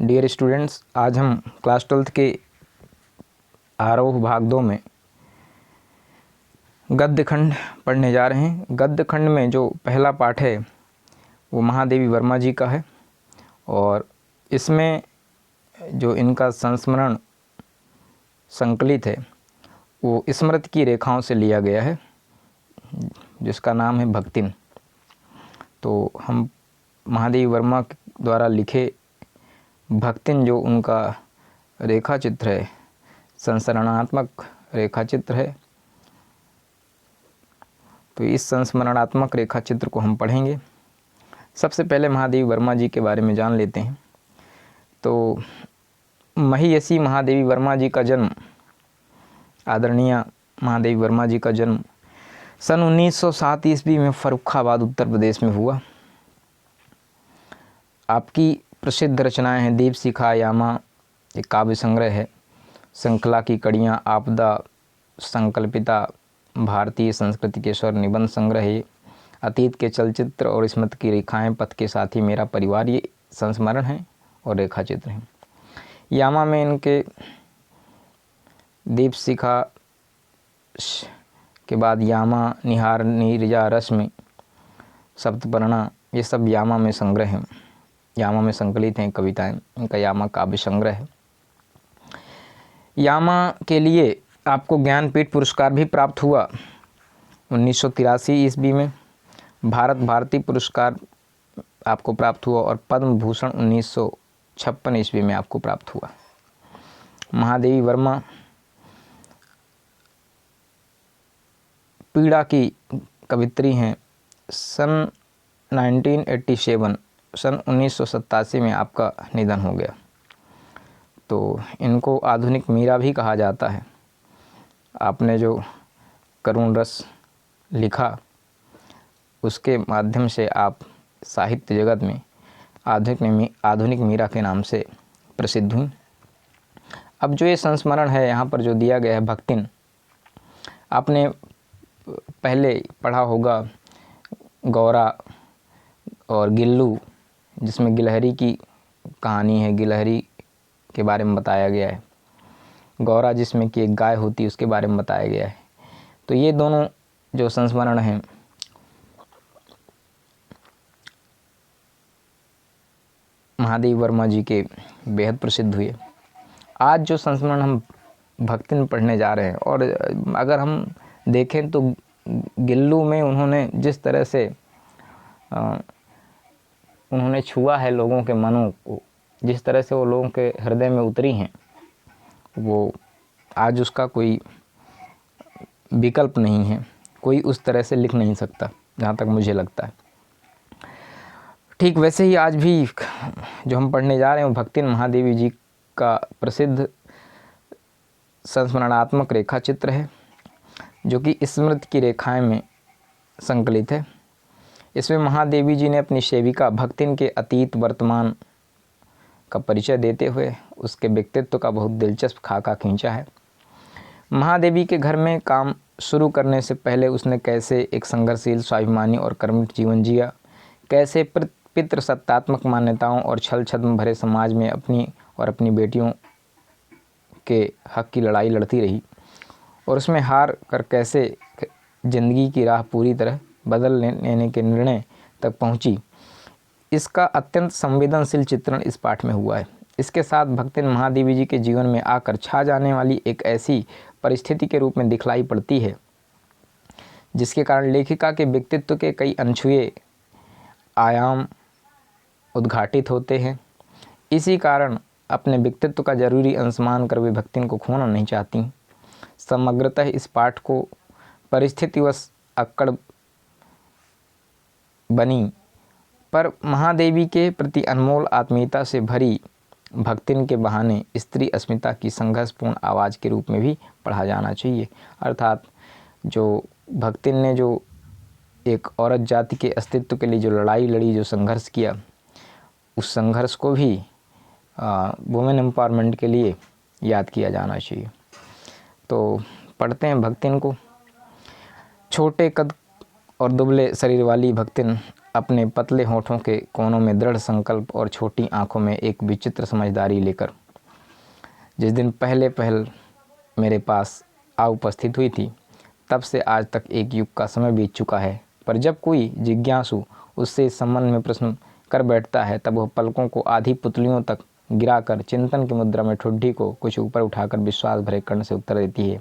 Dear students, आज हम class 12th के आरोह भाग 2 में गद्य खंड पढ़ने जा रहे हैं। गद्य खंड में जो पहला पाठ है वो महादेवी वर्मा जी का है और इसमें जो इनका संस्मरण संकलित है वो स्मृति की रेखाओं से लिया गया है, जिसका नाम है भक्तिन। तो हम महादेवी वर्मा द्वारा लिखे भक्तिन जो उनका रेखा चित्र है, संस्मरणात्मक रेखा चित्र है, तो इस संस्मरणात्मक रेखा चित्र को हम पढ़ेंगे। सबसे पहले महादेवी वर्मा जी के बारे में जान लेते हैं। तो महियसी महादेवी वर्मा जी का जन्म, आदरणीय महादेवी वर्मा जी का जन्म सन 1907 ईस्वी में फर्रुखाबाद उत्तर प्रदेश में हुआ। आपकी प्रसिद्ध रचनाएं हैं दीपशिखा, यामा एक काव्य संग्रह है, श्रृंखला की कड़ियाँ, आपदा, संकल्पिता, भारतीय संस्कृति के स्वर निबंध संग्रह है, अतीत के चलचित्र और स्मृति की रेखाएं, पथ के साथी, मेरा परिवार, ये संस्मरण हैं और रेखा चित्र हैं। यामा में इनके दीपशिखा के बाद यामा, निहार, नीरजा, रश्मि, सप्तपर्णा, ये सब यामा में संग्रह हैं, यामा में संकलित हैं कविताएं। इनका यामा काव्य संग्रह है। यामा के लिए आपको ज्ञानपीठ पुरस्कार भी प्राप्त हुआ 1983 ईस्वी में, भारत भारती पुरस्कार आपको प्राप्त हुआ और पद्म भूषण 1956 ईस्वी में आपको प्राप्त हुआ। महादेवी वर्मा पीड़ा की कवित्री हैं। सन 1987 में आपका निधन हो गया। तो इनको आधुनिक मीरा भी कहा जाता है। आपने जो करुण रस लिखा उसके माध्यम से आप साहित्य जगत में आधुनिक मीरा के नाम से प्रसिद्ध हुई। अब जो ये संस्मरण है यहाँ पर जो दिया गया है भक्तिन, आपने पहले पढ़ा होगा गौरा और गिल्लू, जिसमें गिलहरी की कहानी है, गिलहरी के बारे में बताया गया है। गौरा जिसमें कि एक गाय होती है उसके बारे में बताया गया है। तो ये दोनों जो संस्मरण हैं महादेवी वर्मा जी के बेहद प्रसिद्ध हुए। आज जो संस्मरण हम भक्तिन पढ़ने जा रहे हैं, और अगर हम देखें तो गिल्लू में उन्होंने जिस तरह से उन्होंने छुआ है लोगों के मनों को, जिस तरह से वो लोगों के हृदय में उतरी हैं, वो आज उसका कोई विकल्प नहीं है, कोई उस तरह से लिख नहीं सकता, जहाँ तक मुझे लगता है। ठीक वैसे ही आज भी जो हम पढ़ने जा रहे हैं भक्तिन महादेवी जी का प्रसिद्ध संस्मरणात्मक रेखा चित्र है, जो कि स्मृति की रेखाएं में संकलित है। इसमें महादेवी जी ने अपनी सेविका भक्तिन के अतीत वर्तमान का परिचय देते हुए उसके व्यक्तित्व का बहुत दिलचस्प खाका खींचा है। महादेवी के घर में काम शुरू करने से पहले उसने कैसे एक संघर्षशील, स्वाभिमानी और कर्मठ जीवन जिया, कैसे पितृसत्तात्मक मान्यताओं और छल छद्म भरे समाज में अपनी और अपनी बेटियों के हक की लड़ाई लड़ती रही और उसमें हार कर कैसे जिंदगी की राह पूरी तरह बदल लेने के निर्णय तक पहुंची, इसका अत्यंत संवेदनशील चित्रण इस पाठ में हुआ है। इसके साथ भक्तिन महादेवी जी के जीवन में आकर छा जाने वाली एक ऐसी परिस्थिति के रूप में दिखलाई पड़ती है जिसके कारण लेखिका के व्यक्तित्व के कई अनछुए आयाम उद्घाटित होते हैं। इसी कारण अपने व्यक्तित्व का जरूरी अंशमान कर वे भक्तिन को खोना नहीं चाहती। समग्रतः इस पाठ को परिस्थितिवश अक्कड़ बनी पर महादेवी के प्रति अनमोल आत्मीयता से भरी भक्तिन के बहाने स्त्री अस्मिता की संघर्षपूर्ण आवाज़ के रूप में भी पढ़ा जाना चाहिए। अर्थात जो भक्तिन ने जो एक औरत जाति के अस्तित्व के लिए जो लड़ाई लड़ी, जो संघर्ष किया, उस संघर्ष को भी वुमेन एम्पावरमेंट के लिए याद किया जाना चाहिए। तो पढ़ते हैं भक्तिन को। छोटे कद और दुबले शरीर वाली भक्तिन अपने पतले होठों के कोनों में दृढ़ संकल्प और छोटी आंखों में एक विचित्र समझदारी लेकर जिस दिन पहले पहल मेरे पास आ उपस्थित हुई थी, तब से आज तक एक युग का समय बीत चुका है। पर जब कोई जिज्ञासु उससे इस संबंध में प्रश्न कर बैठता है, तब वह पलकों को आधी पुतलियों तक गिराकर चिंतन की मुद्रा में ठुड्डी को कुछ ऊपर उठाकर विश्वास भरे कर्ण से उत्तर देती है,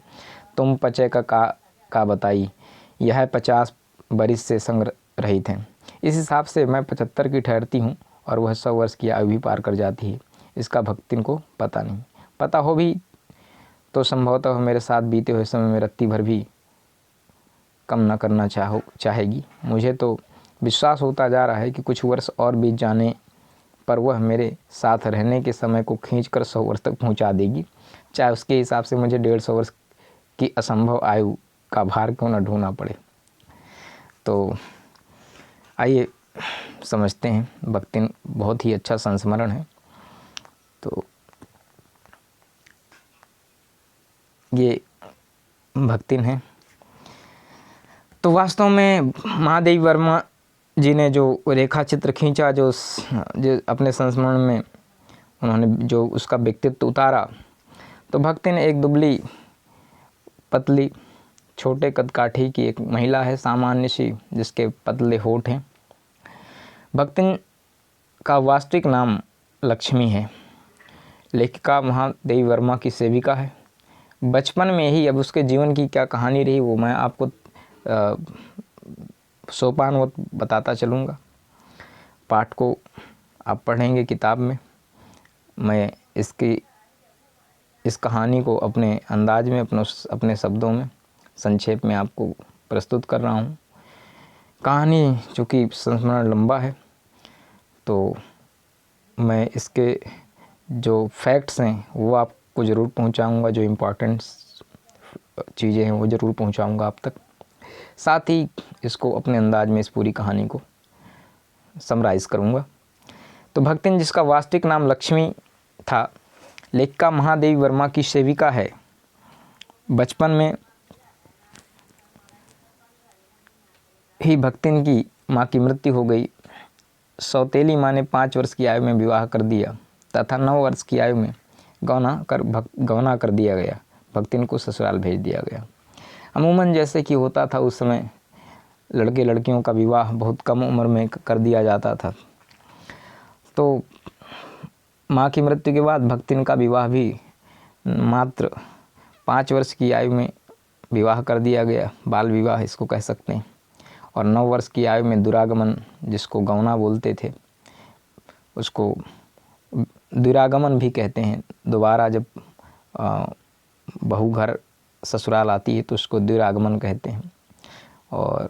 तुम पचे का बताई, यह 50 बरिस से संग रहित हैं। इस हिसाब से मैं 75 की ठहरती हूँ और वह 100 वर्ष की आयु भी पार कर जाती है। इसका भक्तिन को पता नहीं। पता हो भी तो संभवतः मेरे साथ बीते हुए समय में रत्ती भर भी कम न करना चाहेगी। मुझे तो विश्वास होता जा रहा है कि कुछ वर्ष और बीत जाने पर वह मेरे साथ रहने के समय को खींचकर 100 वर्ष तक पहुंचा देगी, चाहे उसके हिसाब से मुझे 150 वर्ष की असंभव आयु का भार क्यों न ढोना पड़े। तो आइए समझते हैं। भक्तिन बहुत ही अच्छा संस्मरण है। तो ये भक्तिन है। तो वास्तव में महादेवी वर्मा जी ने जो रेखा चित्र खींचा, जो अपने संस्मरण में उन्होंने जो उसका व्यक्तित्व उतारा, तो भक्तिन एक दुबली पतली छोटे कदकाठी की एक महिला है, सामान्य सी, जिसके पतले होठ हैं। भक्तिन का वास्तविक नाम लक्ष्मी है। लेखिका महादेवी वर्मा की सेविका है। बचपन में ही, अब उसके जीवन की क्या कहानी रही वो मैं आपको सोपानवत बताता चलूँगा। पाठ को आप पढ़ेंगे किताब में। मैं इस कहानी को अपने अंदाज में, अपने शब्दों में संक्षेप में आपको प्रस्तुत कर रहा हूँ। कहानी चूँकि संस्मरण लंबा है, तो मैं इसके जो फैक्ट्स हैं वो आपको ज़रूर पहुँचाऊँगा, जो इम्पोर्टेंट चीज़ें हैं वो ज़रूर पहुँचाऊँगा आप तक। साथ ही इसको अपने अंदाज में इस पूरी कहानी को समराइज़ करूँगा। तो भक्तिन, जिसका वास्तविक नाम लक्ष्मी था, लेखिका महादेवी वर्मा की सेविका है। बचपन में ही भक्तिन की माँ की मृत्यु हो गई। सौतेली माँ ने 5 वर्ष की आयु में विवाह कर दिया तथा 9 वर्ष की आयु में गौना कर दिया गया। भक्तिन को ससुराल भेज दिया गया। अमूमन जैसे कि होता था उस समय, लड़के लड़कियों का विवाह बहुत कम उम्र में कर दिया जाता था। तो माँ की मृत्यु के बाद भक्तिन का विवाह भी मात्र 5 वर्ष की आयु में विवाह कर दिया गया, बाल विवाह इसको कह सकते हैं। और 9 वर्ष की आयु में दुरागमन, जिसको गौना बोलते थे, उसको दुरागमन भी कहते हैं। दोबारा जब बहू घर ससुराल आती है तो उसको दुरागमन कहते हैं, और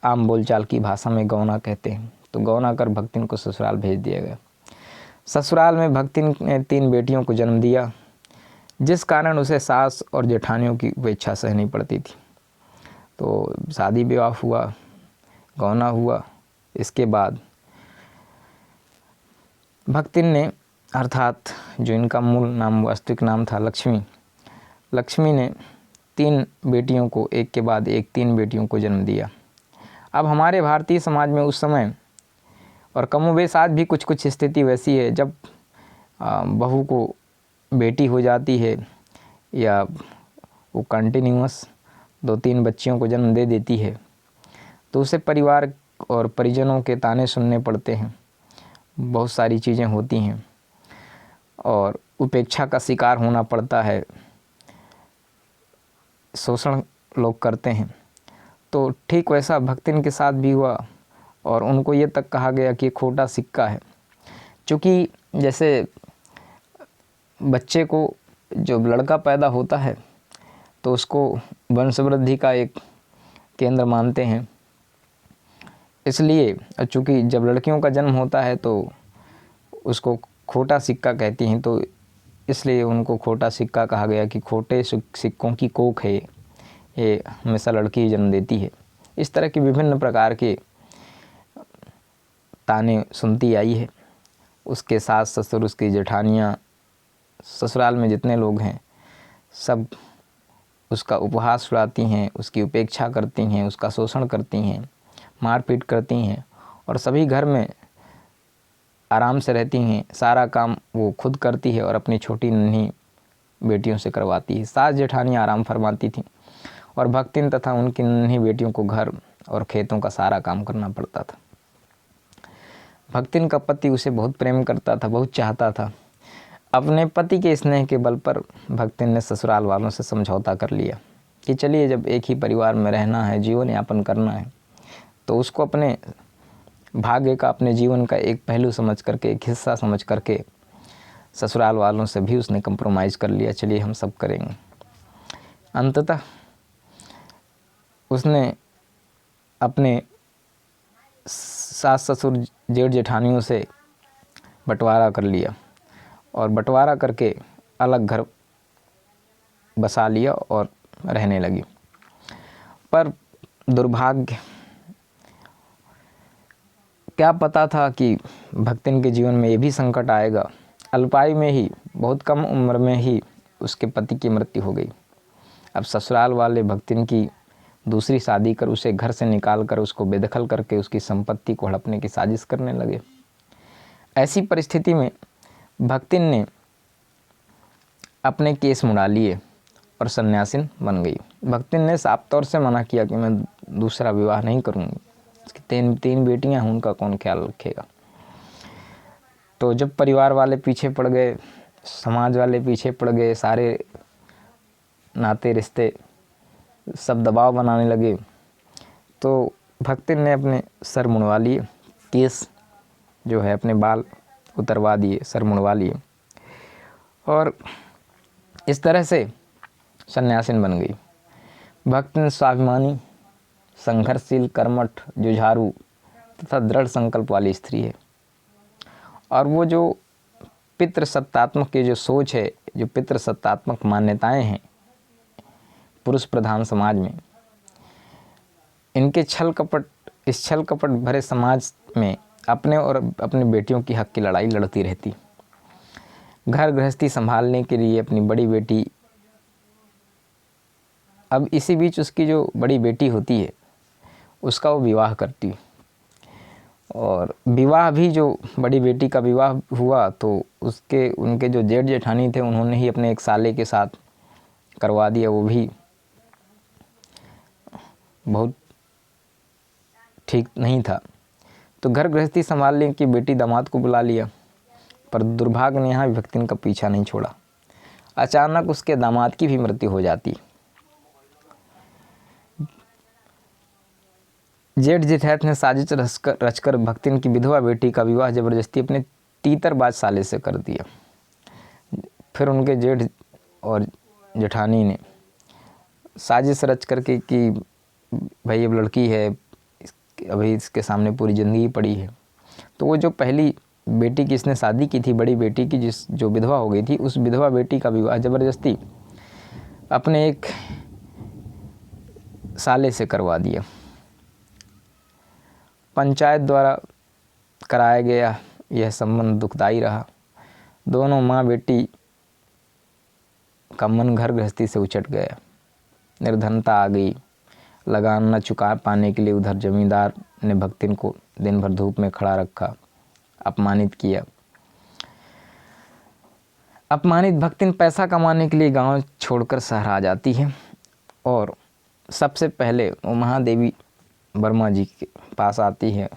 आम बोलचाल की भाषा में गौना कहते हैं। तो गौना कर भक्तिन को ससुराल भेज दिया गया। ससुराल में भक्तिन ने 3 बेटियों को जन्म दिया, जिस कारण उसे सास और जेठानियों की उपेक्षा सहनी पड़ती थी। तो शादी विवाह हुआ, गौना हुआ। इसके बाद भक्तिन ने, अर्थात जो इनका मूल नाम, वास्तविक नाम था लक्ष्मी ने 3 बेटियों को एक के बाद एक 3 बेटियों को जन्म दिया। अब हमारे भारतीय समाज में उस समय, और कमोबेश आज भी कुछ स्थिति वैसी है, जब बहू को बेटी हो जाती है या वो कंटिन्यूअस 2-3 बच्चियों को जन्म दे देती है, तो उसे परिवार और परिजनों के ताने सुनने पड़ते हैं, बहुत सारी चीज़ें होती हैं और उपेक्षा का शिकार होना पड़ता है, शोषण लोग करते हैं। तो ठीक वैसा भक्तिन के साथ भी हुआ, और उनको ये तक कहा गया कि खोटा सिक्का है। क्योंकि जैसे बच्चे को जब लड़का पैदा होता है तो उसको वंशवृद्धि का एक केंद्र मानते हैं, इसलिए चूँकि जब लड़कियों का जन्म होता है तो उसको खोटा सिक्का कहती हैं, तो इसलिए उनको खोटा सिक्का कहा गया कि खोटे सिक्कों की कोख है, ये हमेशा लड़की ही जन्म देती है। इस तरह की विभिन्न प्रकार के ताने सुनती आई है। उसके सास ससुर, उसकी जेठानियाँ, ससुराल में जितने लोग हैं सब उसका उपहास उड़ाती हैं, उसकी उपेक्षा करती हैं, उसका शोषण करती हैं, मारपीट करती हैं, और सभी घर में आराम से रहती हैं। सारा काम वो खुद करती है और अपनी छोटी नन्ही बेटियों से करवाती है। सास जेठानी आराम फरमाती थीं और भक्तिन तथा उनकी नन्ही बेटियों को घर और खेतों का सारा काम करना पड़ता था। भक्तिन का पति उसे बहुत प्रेम करता था, बहुत चाहता था। अपने पति के स्नेह के बल पर भक्तिन ने ससुराल वालों से समझौता कर लिया कि चलिए, जब एक ही परिवार में रहना है, जीवन यापन करना है, तो उसको अपने भाग्य का, अपने जीवन का एक पहलू समझ करके, एक हिस्सा समझ करके ससुराल वालों से भी उसने कंप्रोमाइज़ कर लिया। चलिए, हम सब करेंगे। अंततः उसने अपने सास ससुर जेठ जेठानियों से बंटवारा कर लिया और बंटवारा करके अलग घर बसा लिया और रहने लगी। पर दुर्भाग्य, क्या पता था कि भक्तिन के जीवन में ये भी संकट आएगा। अल्पायु में ही, बहुत कम उम्र में ही उसके पति की मृत्यु हो गई। अब ससुराल वाले भक्तिन की दूसरी शादी कर उसे घर से निकाल कर उसको बेदखल करके उसकी संपत्ति को हड़पने की साजिश करने लगे। ऐसी परिस्थिति में भक्तिन ने अपने केस मुड़ा लिए और सन्यासिन बन गई। भक्तिन ने साफ तौर से मना किया कि मैं दूसरा विवाह नहीं करूँगी। उसकी तीन बेटियां हैं, उनका कौन ख्याल रखेगा। तो जब परिवार वाले पीछे पड़ गए, समाज वाले पीछे पड़ गए, सारे नाते रिश्ते सब दबाव बनाने लगे, तो भक्तिन ने अपने सर मुड़वा लिए, केस जो है अपने बाल उतरवा दिए, सर मुड़वा लिए और इस तरह से सन्यासिन बन गई। भक्तिन स्वाभिमानी, संघर्षशील, कर्मठ, जुझारू तथा दृढ़ संकल्प वाली स्त्री है। और वो जो पितृसत्तात्मक की जो सोच है, जो पितृसत्तात्मक मान्यताएं हैं पुरुष प्रधान समाज में, इनके इस छल कपट भरे समाज में अपने और अपने बेटियों की हक की लड़ाई लड़ती रहती। घर गृहस्थी संभालने के लिए अपनी बड़ी बेटी, अब इसी बीच उसकी जो बड़ी बेटी होती है उसका वो विवाह करती, और विवाह भी जो बड़ी बेटी का विवाह हुआ तो उनके जो जेठ जेठानी थे उन्होंने ही अपने एक साले के साथ करवा दिया। वो भी बहुत ठीक नहीं था। तो घर गृहस्थी संभालने की बेटी दामाद को बुला लिया, पर दुर्भाग्य ने यहाँ भक्तिन का पीछा नहीं छोड़ा। अचानक उसके दामाद की भी मृत्यु हो जाती। जेठ जेठात ने साजिश रचकर भक्तिन की विधवा बेटी का विवाह जबरदस्ती अपने तीतरबाज साले से कर दिया। फिर उनके जेठ और जेठानी ने साजिश रच करके कि भाई अब लड़की है, अभी इसके सामने पूरी ज़िंदगी पड़ी है, तो वो जो पहली बेटी की इसने शादी की थी, बड़ी बेटी की, जो विधवा हो गई थी, उस विधवा बेटी का विवाह जबरदस्ती अपने एक साले से करवा दिया। पंचायत द्वारा कराया गया यह संबंध दुखदायी रहा। दोनों माँ बेटी का मन घर गृहस्थी से उचट गया। निर्धनता आ गई। लगान न चुका पाने के लिए उधर जमींदार ने भक्तिन को दिन भर धूप में खड़ा रखा, अपमानित किया। अपमानित भक्तिन पैसा कमाने के लिए गांव छोड़कर शहर आ जाती है और सबसे पहले वो महादेवी वर्मा जी के पास आती है,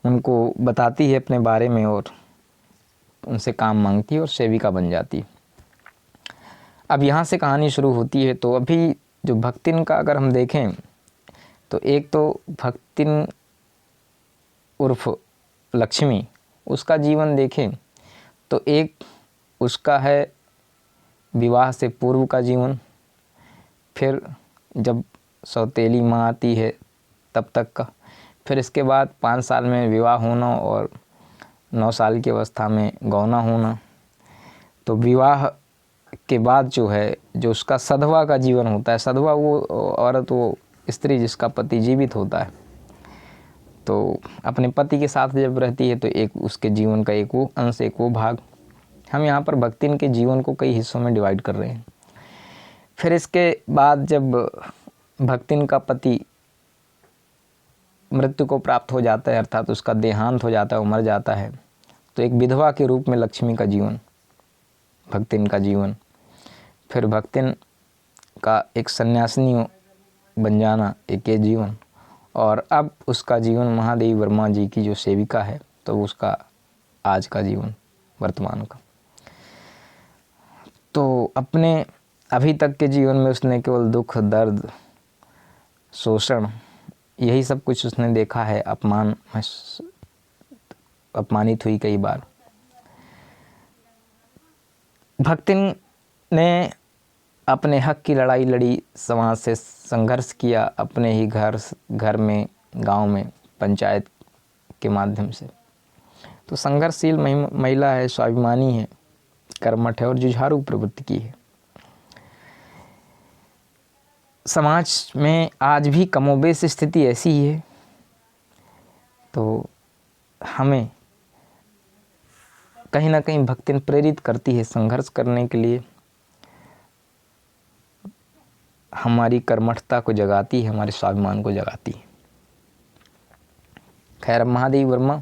उनको बताती है अपने बारे में और उनसे काम मांगती है और सेविका बन जाती है। अब यहाँ से कहानी शुरू होती है। तो अभी जो भक्तिन का अगर हम देखें तो एक तो भक्तिन उर्फ लक्ष्मी, उसका जीवन देखें तो एक उसका है विवाह से पूर्व का जीवन, फिर जब सौतेली माँ आती है तब तक का, फिर इसके बाद 5 साल में विवाह होना और 9 साल की अवस्था में गौना होना। तो विवाह के बाद जो है, जो उसका सधवा का जीवन होता है, सधवा वो औरत, वो स्त्री जिसका पति जीवित होता है, तो अपने पति के साथ जब रहती है तो एक उसके जीवन का एक वो अंश, एक वो भाग। हम यहाँ पर भक्तिन के जीवन को कई हिस्सों में डिवाइड कर रहे हैं। फिर इसके बाद जब भक्तिन का पति मृत्यु को प्राप्त हो जाता है, अर्थात उसका देहांत हो जाता है, वो मर जाता है, तो एक विधवा के रूप में लक्ष्मी का जीवन, भक्तिन का जीवन, फिर भक्तिन का एक सन्यासिनी बन जाना, एक ये जीवन, और अब उसका जीवन महादेवी वर्मा जी की जो सेविका है, तो उसका आज का जीवन, वर्तमान का। तो अपने अभी तक के जीवन में उसने केवल दुख, दर्द, शोषण, यही सब कुछ उसने देखा है। अपमानित हुई कई बार। भक्तिन ने अपने हक की लड़ाई लड़ी, समाज से संघर्ष किया, अपने ही घर में, गांव में, पंचायत के माध्यम से। तो संघर्षशील महिला है, स्वाभिमानी है, कर्मठ है और जुझारू प्रवृत्ति की है। समाज में आज भी कमोबेश स्थिति ऐसी ही है। तो हमें कहीं ना कहीं भक्तिन प्रेरित करती है संघर्ष करने के लिए, हमारी कर्मठता को जगाती है, हमारे स्वाभिमान को जगाती है। खैर, अब महादेवी वर्मा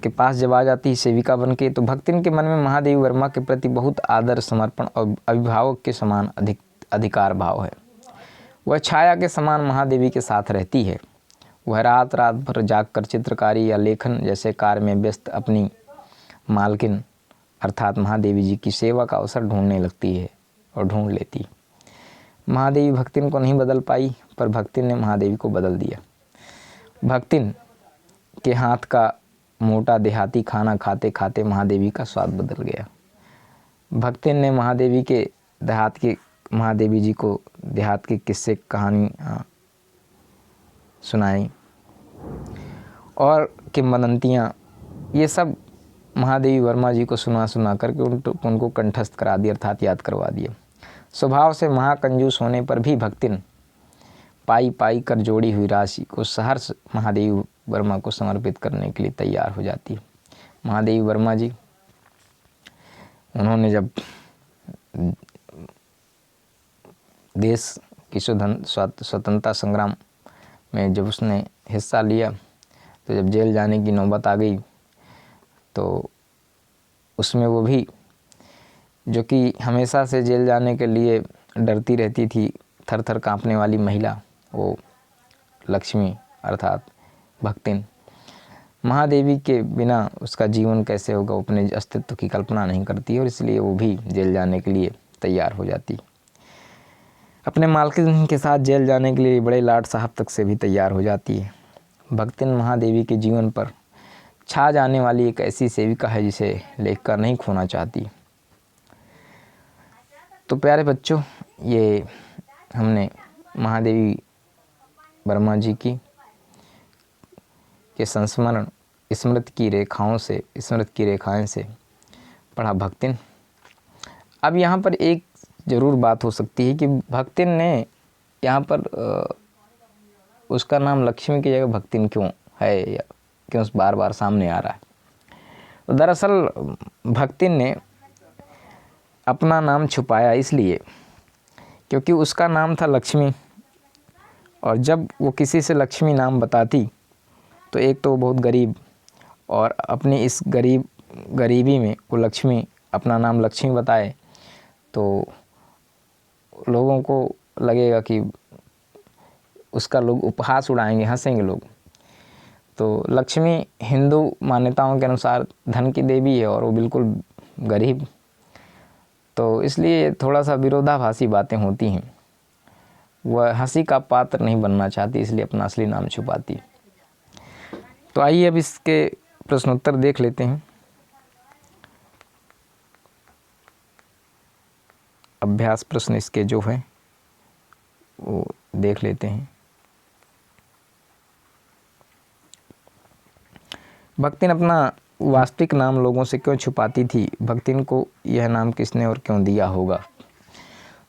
के पास जब आ जाती है सेविका बन के, तो भक्तिन के मन में महादेवी वर्मा के प्रति बहुत आदर, समर्पण और अभिभावक के समान अधिकार भाव है। वह छाया के समान महादेवी के साथ रहती है। वह रात रात भर जागकर चित्रकारी या लेखन जैसे कार्य में व्यस्त अपनी मालकिन अर्थात महादेवी जी की सेवा का अवसर ढूंढने लगती है और ढूंढ लेती। महादेवी भक्तिन को नहीं बदल पाई, पर भक्तिन ने महादेवी को बदल दिया। भक्तिन के हाथ का मोटा देहाती खाना खाते खाते महादेवी का स्वाद बदल गया। भक्तिन ने महादेवी जी को देहात के किस्से, कहानी सुनाई और किंवदंतियाँ, ये सब महादेवी वर्मा जी को सुना करके उनको कंठस्थ करा दिया, अर्थात याद करवा दिया। स्वभाव से महाकंजूस होने पर भी भक्तिन पाई पाई कर जोड़ी हुई राशि को सहर्ष महादेवी वर्मा को समर्पित करने के लिए तैयार हो जाती है। महादेवी वर्मा जी, उन्होंने जब देश की स्वतंत्रता संग्राम में जब उसने हिस्सा लिया, तो जब जेल जाने की नौबत आ गई, तो उसमें वो भी, जो कि हमेशा से जेल जाने के लिए डरती रहती थी, थर थर काँपने वाली महिला, वो लक्ष्मी अर्थात भक्तिन, महादेवी के बिना उसका जीवन कैसे होगा, वो अपने अस्तित्व की कल्पना नहीं करती और इसलिए वो भी जेल जाने के लिए तैयार हो जाती। अपने मालकिन के साथ जेल जाने के लिए बड़े लाट साहब तक से भी तैयार हो जाती है। भक्तिन महादेवी के जीवन पर छा जाने वाली एक ऐसी सेविका है जिसे लेखकर नहीं खोना चाहती। तो प्यारे बच्चों, ये हमने महादेवी वर्मा जी की के संस्मरण स्मृति की रेखाएं से पढ़ा भक्तिन। अब यहाँ पर एक ज़रूर बात हो सकती है कि भक्तिन ने यहाँ पर उसका नाम लक्ष्मी की जगह भक्तिन क्यों है, या क्यों बार बार सामने आ रहा है। तो दरअसल भक्तिन ने अपना नाम छुपाया इसलिए क्योंकि उसका नाम था लक्ष्मी, और जब वो किसी से लक्ष्मी नाम बताती तो एक तो वो बहुत गरीब, और अपनी इस गरीबी में वो लक्ष्मी अपना नाम लक्ष्मी बताए तो लोगों को लगेगा कि उसका लोग उपहास उड़ाएंगे, हंसेंगे लोग। तो लक्ष्मी हिंदू मान्यताओं के अनुसार धन की देवी है और वो बिल्कुल गरीब, तो इसलिए थोड़ा सा विरोधाभासी बातें होती हैं। वह हंसी का पात्र नहीं बनना चाहती, इसलिए अपना असली नाम छुपाती। तो आइए अब इसके प्रश्नोत्तर देख लेते हैं। अभ्यास प्रश्न इसके जो है वो देख लेते हैं। भक्तिन अपना वास्तविक नाम लोगों से क्यों छुपाती थी? भक्तिन को यह नाम किसने और क्यों दिया होगा?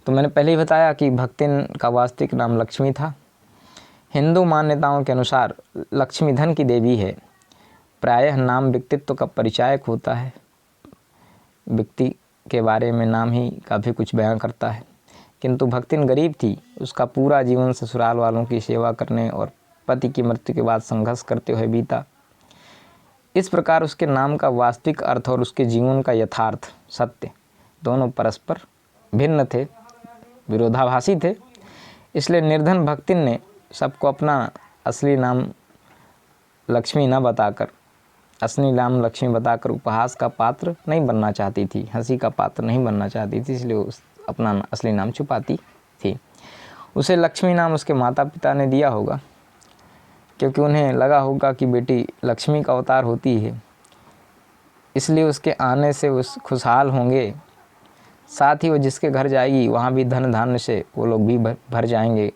तो मैंने पहले ही बताया कि भक्तिन का वास्तविक नाम लक्ष्मी था। हिंदू मान्यताओं के अनुसार लक्ष्मी धन की देवी है। प्रायः नाम व्यक्तित्व का परिचायक होता है। व्यक्ति के बारे में नाम ही काफ़ी कुछ बयां करता है। किंतु भक्तिन गरीब थी। उसका पूरा जीवन ससुराल वालों की सेवा करने और पति की मृत्यु के बाद संघर्ष करते हुए बीता। इस प्रकार उसके नाम का वास्तविक अर्थ और उसके जीवन का यथार्थ सत्य दोनों परस्पर भिन्न थे, विरोधाभासी थे। इसलिए निर्धन भक्तिन ने सबको अपना असली नाम लक्ष्मी न बताकर, असली नाम लक्ष्मी बताकर उपहास का पात्र नहीं बनना चाहती थी, हंसी का पात्र नहीं बनना चाहती थी, इसलिए उस अपना असली नाम छुपाती थी। उसे लक्ष्मी नाम उसके माता पिता ने दिया होगा, क्योंकि उन्हें लगा होगा कि बेटी लक्ष्मी का अवतार होती है, इसलिए उसके आने से उस खुशहाल होंगे। साथ ही वो जिसके घर जाएगी वहाँ भी धन धान्य से वो लोग भी भर जाएंगे।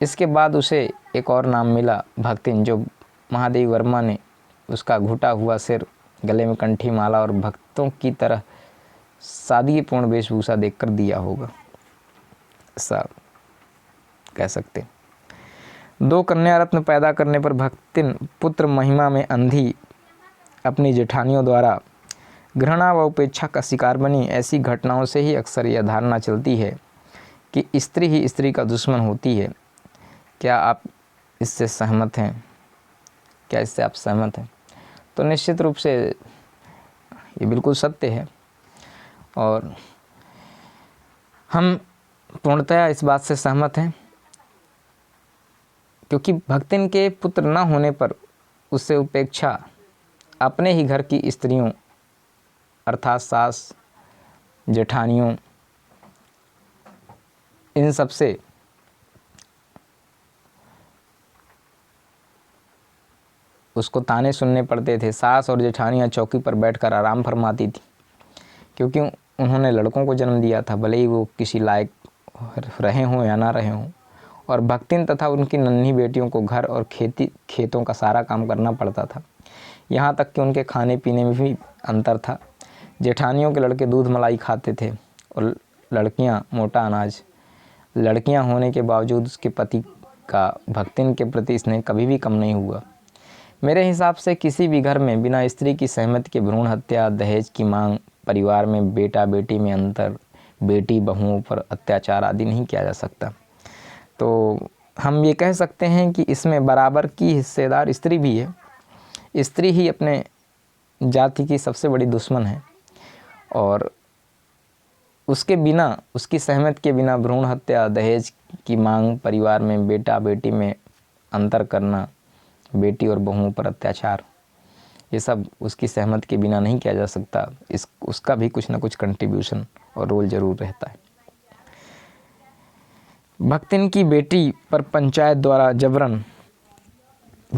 इसके बाद उसे एक और नाम मिला भक्तिन, जो महादेवी वर्मा ने उसका घुटा हुआ सिर, गले में कंठी माला और भक्तों की तरह सादगीपूर्ण वेशभूषा देखकर दिया होगा, ऐसा कह सकते। 2 कन्या रत्न पैदा करने पर भक्तिन पुत्र महिमा में अंधी अपनी जेठानियों द्वारा घृणा व उपेक्षा का शिकार बनी। ऐसी घटनाओं से ही अक्सर यह धारणा चलती है कि स्त्री ही स्त्री का दुश्मन होती है। क्या आप इससे सहमत हैं? क्या इससे आप सहमत हैं? तो निश्चित रूप से ये बिल्कुल सत्य है और हम पूर्णतया इस बात से सहमत हैं, क्योंकि भक्तिन के पुत्र न होने पर उससे उपेक्षा अपने ही घर की स्त्रियों अर्थात सास, जेठानियों, इन सब से उसको ताने सुनने पड़ते थे। सास और जेठानियाँ चौकी पर बैठकर आराम फरमाती थी, क्योंकि उन्होंने लड़कों को जन्म दिया था, भले ही वो किसी लायक रहे हों या ना रहे हों। और भक्तिन तथा उनकी नन्ही बेटियों को घर और खेतों का सारा काम करना पड़ता था। यहाँ तक कि उनके खाने पीने में भी अंतर था। जेठानियों के लड़के दूध मलाई खाते थे और लड़कियाँ मोटा अनाज। लड़कियाँ होने के बावजूद उसके पति का भक्तिन के प्रति स्नेह कभी भी कम नहीं हुआ। मेरे हिसाब से किसी भी घर में बिना स्त्री की सहमति के भ्रूण हत्या, दहेज की मांग, परिवार में बेटा बेटी में अंतर, बेटी बहुओं पर अत्याचार आदि नहीं किया जा सकता। तो हम ये कह सकते हैं कि इसमें बराबर की हिस्सेदार स्त्री भी है। स्त्री ही अपने जाति की सबसे बड़ी दुश्मन है और उसके बिना, उसकी सहमति के बिना भ्रूण हत्या, दहेज की मांग, परिवार में बेटा बेटी में अंतर करना, बेटी और बहुओं पर अत्याचार, ये सब उसकी सहमति के बिना नहीं किया जा सकता। उसका भी कुछ ना कुछ कंट्रीब्यूशन और रोल जरूर रहता है। भक्तिन की बेटी पर पंचायत द्वारा जबरन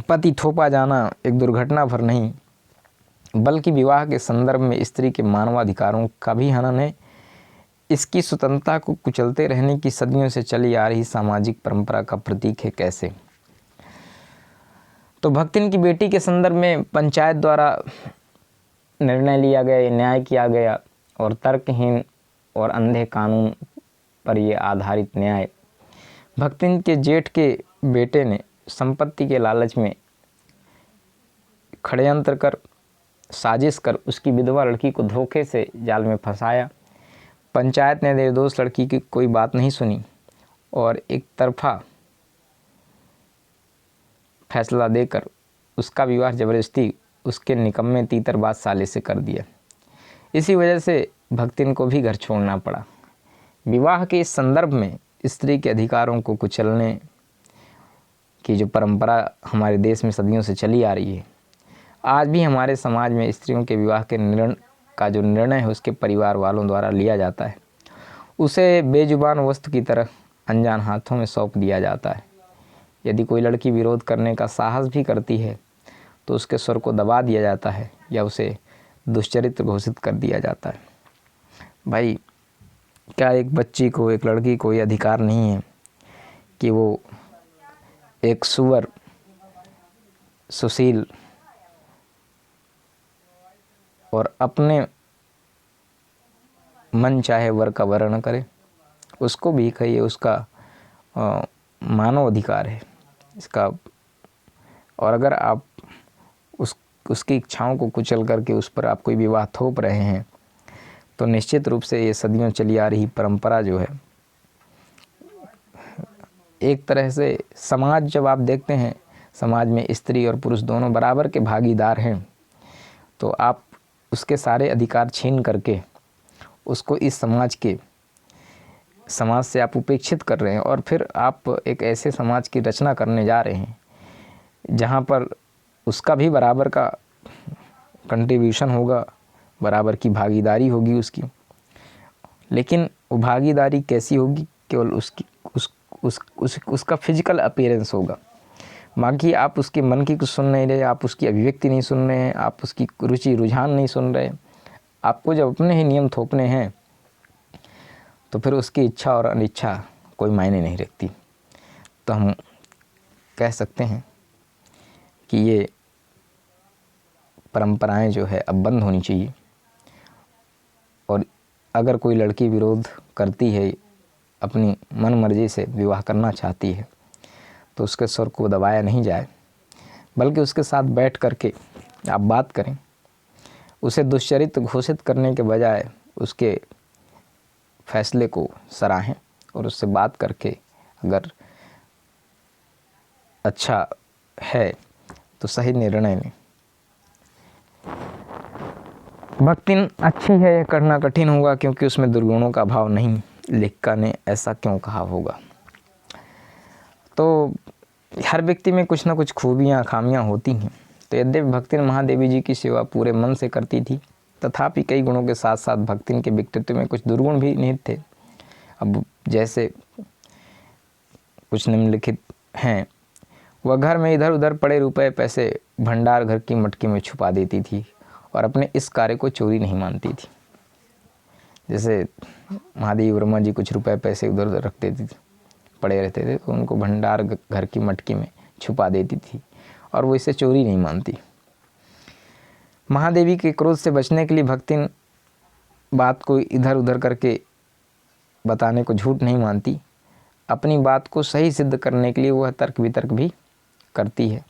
पति थोपा जाना एक दुर्घटना भर नहीं, बल्कि विवाह के संदर्भ में स्त्री के मानवाधिकारों का भी हनन है। इसकी स्वतंत्रता को कुचलते रहने की सदियों से चली आ रही सामाजिक परंपरा का प्रतीक है। कैसे? तो भक्तिन की बेटी के संदर्भ में पंचायत द्वारा निर्णय लिया गया, न्याय किया गया और तर्कहीन और अंधे कानून पर यह आधारित न्याय। भक्तिन के जेठ के बेटे ने संपत्ति के लालच में षड्यंत्र कर, साजिश कर उसकी विधवा लड़की को धोखे से जाल में फंसाया। पंचायत ने निर्दोष लड़की की कोई बात नहीं सुनी और एक तरफा फैसला देकर उसका विवाह जबरदस्ती उसके निकम्मे तीतरबाज साले से कर दिया। इसी वजह से भक्तिन को भी घर छोड़ना पड़ा। विवाह के इस संदर्भ में स्त्री के अधिकारों को कुचलने की जो परंपरा हमारे देश में सदियों से चली आ रही है, आज भी हमारे समाज में स्त्रियों के विवाह के निर्णय है उसके परिवार वालों द्वारा लिया जाता है। उसे बेजुबान वस्तु की तरह अनजान हाथों में सौंप दिया जाता है। यदि कोई लड़की विरोध करने का साहस भी करती है तो उसके स्वर को दबा दिया जाता है या उसे दुष्चरित्र घोषित कर दिया जाता है। भाई, क्या एक बच्ची को, एक लड़की को ये अधिकार नहीं है कि वो एक सुअर, सुशील और अपने मन चाहे वर का वर्ण करे? उसको भी कहिए, उसका मानव अधिकार है इसका। और अगर आप उसकी इच्छाओं को कुचल करके उस पर आप कोई विवाह थोप रहे हैं तो निश्चित रूप से ये सदियों चली आ रही परंपरा जो है एक तरह से समाज, जब आप देखते हैं समाज में स्त्री और पुरुष दोनों बराबर के भागीदार हैं, तो आप उसके सारे अधिकार छीन करके उसको इस समाज से आप उपेक्षित कर रहे हैं, और फिर आप एक ऐसे समाज की रचना करने जा रहे हैं जहाँ पर उसका भी बराबर का कंट्रीब्यूशन होगा, बराबर की भागीदारी होगी उसकी। लेकिन वो भागीदारी कैसी होगी? केवल उसका फिजिकल अपीयरेंस होगा, बाकी आप उसके मन की कुछ सुन नहीं रहे, आप उसकी अभिव्यक्ति नहीं सुन रहे हैं, आप उसकी रुचि रुझान नहीं सुन रहे। आपको जब अपने ही नियम थोपने हैं तो फिर उसकी इच्छा और अनिच्छा कोई मायने नहीं रखती। तो हम कह सकते हैं कि ये परंपराएं जो है अब बंद होनी चाहिए, और अगर कोई लड़की विरोध करती है, अपनी मन मर्जी से विवाह करना चाहती है, तो उसके स्वर को दबाया नहीं जाए, बल्कि उसके साथ बैठ करके आप बात करें। उसे दुश्चरित्र घोषित करने के बजाय उसके फैसले को सराहें और उससे बात करके अगर अच्छा है तो सही निर्णय लें। भक्ति अच्छी है, करना कठिन होगा क्योंकि उसमें दुर्गुणों का भाव नहीं। लेखिका ने ऐसा क्यों कहा होगा? तो हर व्यक्ति में कुछ ना कुछ खूबियाँ खामियाँ होती हैं। तो यद्यपि भक्तिन महादेवी जी की सेवा पूरे मन से करती थी, तथापि कई गुणों के साथ साथ भक्तिन के व्यक्तित्व में कुछ दुर्गुण भी निहित थे। अब जैसे कुछ निम्नलिखित हैं। वह घर में इधर उधर पड़े रुपए पैसे भंडार घर की मटकी में छुपा देती थी और अपने इस कार्य को चोरी नहीं मानती थी। जैसे महादेवी वर्मा जी कुछ रुपए पैसे उधर उधर रख देती थी, पड़े रहते थे, तो उनको भंडार घर की मटकी में छुपा देती थी और वो इसे चोरी नहीं मानती। महादेवी के क्रोध से बचने के लिए भक्तिन बात को इधर उधर करके बताने को झूठ नहीं मानती। अपनी बात को सही सिद्ध करने के लिए वह तर्क वितर्क भी करती है।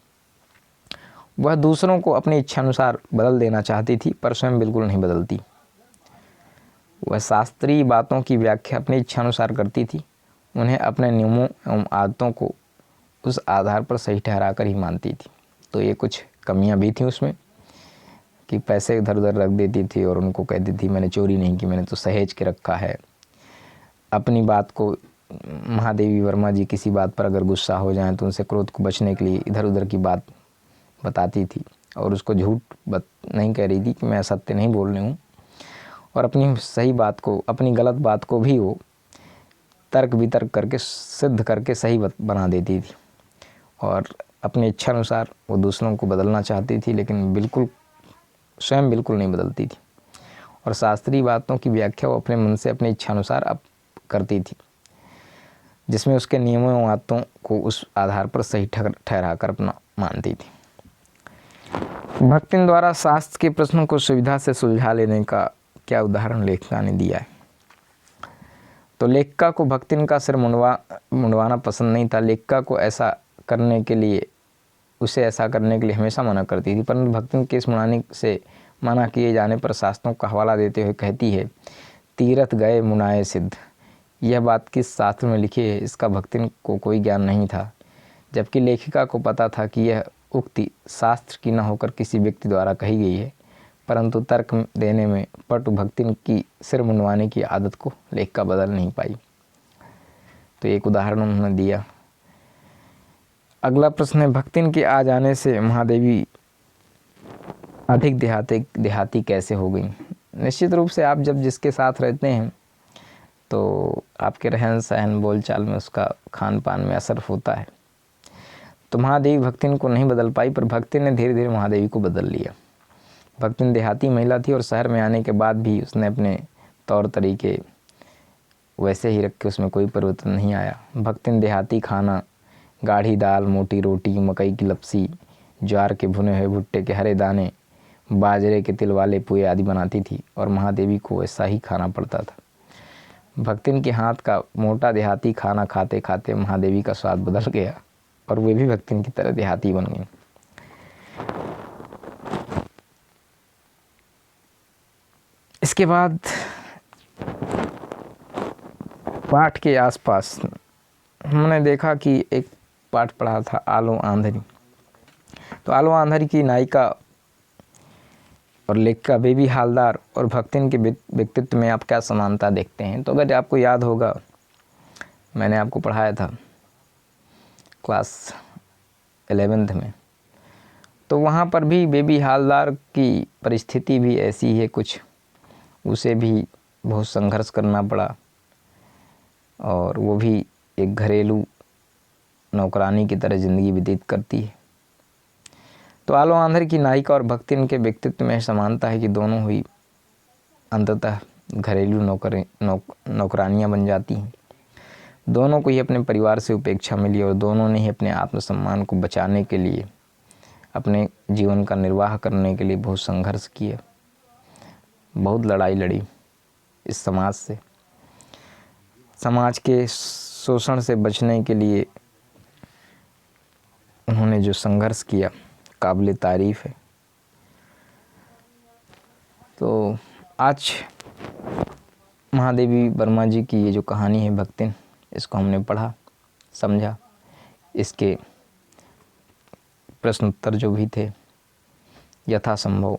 वह दूसरों को अपनी इच्छानुसार बदल देना चाहती थी, पर स्वयं बिल्कुल नहीं बदलती। वह शास्त्रीय बातों की व्याख्या अपनी इच्छानुसार करती थी, उन्हें अपने नियमों एवं आदतों को उस आधार पर सही ठहरा कर ही मानती थी। तो ये कुछ कमियां भी थी उसमें कि पैसे इधर उधर रख देती थी और उनको कहती थी मैंने चोरी नहीं की, मैंने तो सहेज के रखा है। अपनी बात को महादेवी वर्मा जी किसी बात पर अगर गुस्सा हो जाएं तो उनसे क्रोध को बचने के लिए इधर उधर की बात बताती थी और उसको झूठ नहीं कह रही थी कि मैं सत्य नहीं बोल रही हूँ, और अपनी सही बात को, अपनी गलत बात को भी वो तर्क वितर्क करके सिद्ध करके सही बना देती थी। और अपनी इच्छा अनुसार वो दूसरों को बदलना चाहती थी, लेकिन बिल्कुल स्वयं बिल्कुल नहीं बदलती थी। और शास्त्रीय बातों की व्याख्या वो अपने मन से अपनी इच्छा अनुसार अब करती थी, जिसमें उसके नियमों एवं आदतों को उस आधार पर सही ठहरा कर अपना मानती थी। भक्तिन द्वारा शास्त्र के प्रश्नों को सुविधा से सुलझा लेने का क्या उदाहरण लेखिका ने दिया है। तो लेखिका को भक्तिन का सिर मुंडवाना पसंद नहीं था। लेखिका को ऐसा करने के लिए हमेशा मना करती थी, परंतु भक्तिन के इस मुंडाने से मना किए जाने पर शास्त्रों का हवाला देते हुए कहती है, तीरथ गए मुनाए सिद्ध। यह बात किस शास्त्र में लिखी है इसका भक्तिन को कोई ज्ञान नहीं था, जबकि लेखिका को पता था कि यह उक्ति शास्त्र की न होकर किसी व्यक्ति द्वारा कही गई है। परंतु तर्क देने में पटु भक्तिन की सिर मुंडवाने की आदत को लेखिका बदल नहीं पाई। तो एक उदाहरण उन्होंने दिया। अगला प्रश्न है, भक्तिन के आ जाने से महादेवी अधिक देहाती कैसे हो गई? निश्चित रूप से आप जब जिसके साथ रहते हैं तो आपके रहन सहन बोलचाल में, उसका खान पान में असर होता है। तो महादेवी भक्तिन को नहीं बदल पाई, पर भक्तिन ने धीरे धीरे महादेवी को बदल लिया। भक्तिन देहाती महिला थी और शहर में आने के बाद भी उसने अपने तौर तरीके वैसे ही रखे, उसमें कोई परिवर्तन नहीं आया। भक्तिन देहाती खाना, गाढ़ी दाल, मोटी रोटी, मकई की लपसी, ज्वार के भुने हुए भुट्टे के हरे दाने, बाजरे के तिल वाले पुए आदि बनाती थी और महादेवी को वैसा ही खाना पड़ता था। भक्तिन के हाथ का मोटा देहाती खाना खाते खाते महादेवी का स्वाद बदल गया और वे भी भक्तिन की तरह देहाती बन गई। इसके बाद पाठ के आसपास हमने देखा कि एक पाठ पढ़ा था आलो आंधरी। तो आलो आंधरी की नायिका और लेखिका बेबी हालदार और भक्तिन के व्यक्तित्व में आप क्या समानता देखते हैं? तो अगर आपको याद होगा, मैंने आपको पढ़ाया था क्लास 11th में, तो वहाँ पर भी बेबी हालदार की परिस्थिति भी ऐसी है कुछ, उसे भी बहुत संघर्ष करना पड़ा और वो भी एक घरेलू नौकरानी की तरह ज़िंदगी व्यतीत करती है। तो आलो आंधरी की नायिका और भक्तिन के व्यक्तित्व में समानता है कि दोनों ही अंततः घरेलू नौकरानियाँ बन जाती हैं। दोनों को ही अपने परिवार से उपेक्षा मिली और दोनों ने ही अपने आत्मसम्मान को बचाने के लिए, अपने जीवन का निर्वाह करने के लिए बहुत संघर्ष किया, बहुत लड़ाई लड़ी इस समाज से। समाज के शोषण से बचने के लिए उन्होंने जो संघर्ष किया काबिल तारीफ़ है। तो आज महादेवी वर्मा जी की ये जो कहानी है भक्तिन, इसको हमने पढ़ा, समझा, इसके प्रश्न उत्तर जो भी थे यथासंभव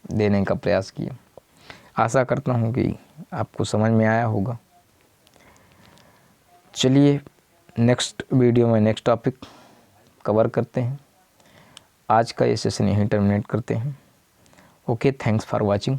देने का प्रयास किया। आशा करता हूँ कि आपको समझ में आया होगा। चलिए नेक्स्ट वीडियो में नेक्स्ट टॉपिक कवर करते हैं। आज का ये सेशन यहीं टर्मिनेट करते हैं। Okay, thanks for watching.